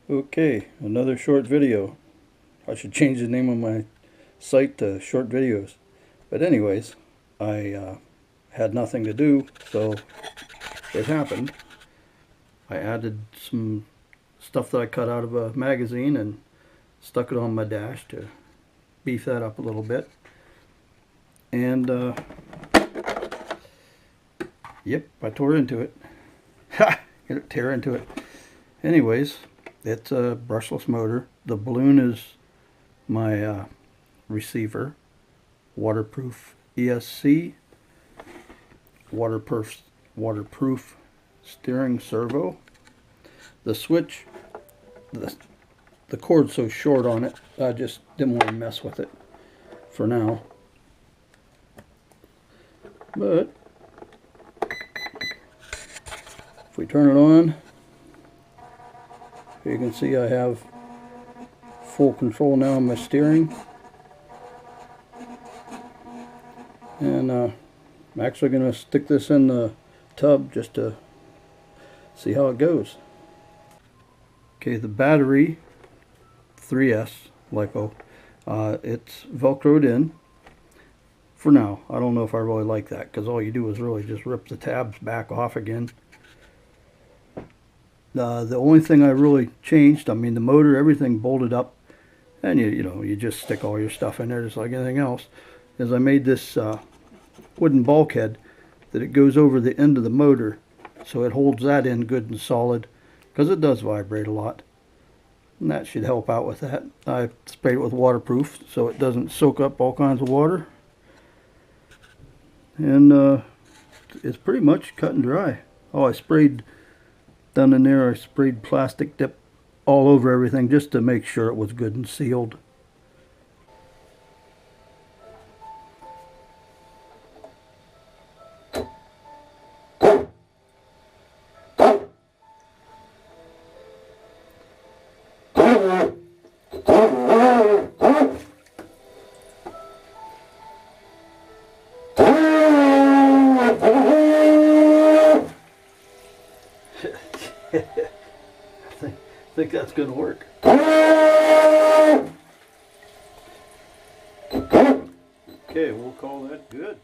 Okay, another short video. I should change the name of my site to short videos. But anyways, I had nothing to do, so it happened. I added some stuff that I cut out of a magazine and stuck it on my dash to beef that up a little bit. And yep, I tore into it. Ha! Tear into it. Anyways, it's a brushless motor. The balloon is my receiver, waterproof ESC, waterproof steering servo. The switch, the cord's so short on it, I just didn't want to mess with it for now. But if we turn it on, you can see I have full control now of my steering. And I'm actually going to stick this in the tub just to see how it goes. Okay, the battery, 3S LiPo, it's Velcroed in. For now, I don't know if I really like that, because all you do is really just rip the tabs back off again. The only thing I really changed, I mean the motor, everything bolted up, and you just stick all your stuff in there just like anything else, is I made this wooden bulkhead that it goes over the end of the motor, so it holds that in good and solid, because it does vibrate a lot. And that should help out with that. I sprayed it with waterproof so it doesn't soak up all kinds of water. And it's pretty much cut and dry. Oh, I sprayed down in there, I sprayed plastic dip all over everything just to make sure it was good and sealed. I think that's going to work. Okay, we'll call that good.